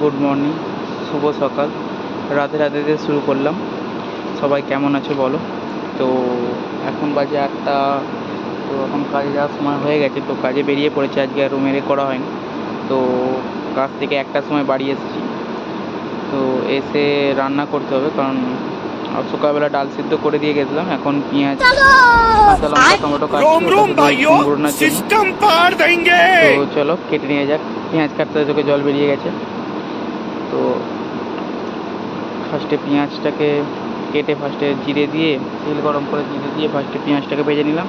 Good morning, শুভ সকাল। রাধে রাধে দিয়ে শুরু করলাম। সবাই কেমন আছো বলো। তো এখন বাজে 8টা। তো এখন কাজে যাওয়ার সময় হয়ে গেছে, তো কাজে বেরিয়ে পড়েছে। আজকে আর রুমের করা হয়নি, তো কাজ থেকে 1টার সময় বাড়ি এসেছি। তো এসে রান্না করতে হবে, কারণ সকালবেলা ডাল সিদ্ধ করে দিয়ে গেছিলাম। এখন পেঁয়াজ, কাঁচা লঙ্কা, টমেটো কাটছি, रोम ওটা रोम শুধু भाइयों, কুমড়োনার জন্য। सिस्टम पार देंगे। তো চলো কেটে নিয়ে যাক। পেঁয়াজ কাটতে চোখে জল বেরিয়ে গেছে। তো ফার্স্টে পেঁয়াজটাকে কেটে জিরে দিয়ে, তেল গরম করে জিরে দিয়ে ফার্স্টে পেঁয়াজটাকে ভেজে নিলাম।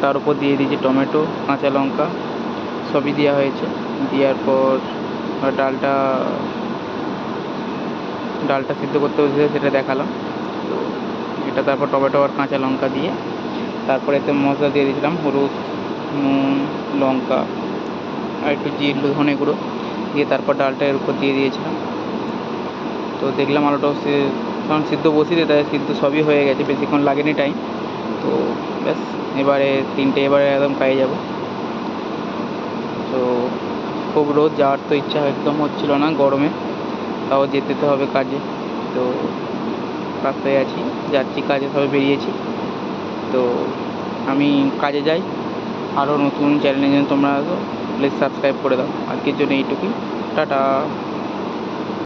তার উপর দিয়ে দিয়েছি টমেটো, কাঁচা লঙ্কা, সবই দেওয়া হয়েছে। দেওয়ার পর ডালটা ডালটা সিদ্ধ করতে বসে সেটা দেখালাম। তো এটা তারপর টমেটো আর কাঁচা লঙ্কা দিয়ে, তারপরে এতে মশলা দিয়ে দিয়েছিলাম, হলুদ, নুন, লঙ্কা আর একটু জিরে, ধনে গুঁড়ো দিয়ে তারপর ডালটা এর উপর দিয়ে দিয়েছিলাম। তো দেখলাম আলুটাও কারণ সিদ্ধ বসিয়ে দিয়ে, তাই সিদ্ধ সবই হয়ে গেছে, বেশিক্ষণ লাগেনি টাইম। তো ব্যাস, এবারে একদম কাজে যাব। তো খুব রোদ, যাওয়ার তো ইচ্ছা একদম হচ্ছিল না গরমে, তাও যেতে তো হবে কাজে। তো রাস্তায় আছি, যাচ্ছি কাজে, সবে বেরিয়েছি। তো আমি কাজে যাই। আরও নতুন চ্যানেলের জন্য তোমরা প্লিজ সাবস্ক্রাইব করে দাও। আজকের জন্য এইটুকুই। টাটা।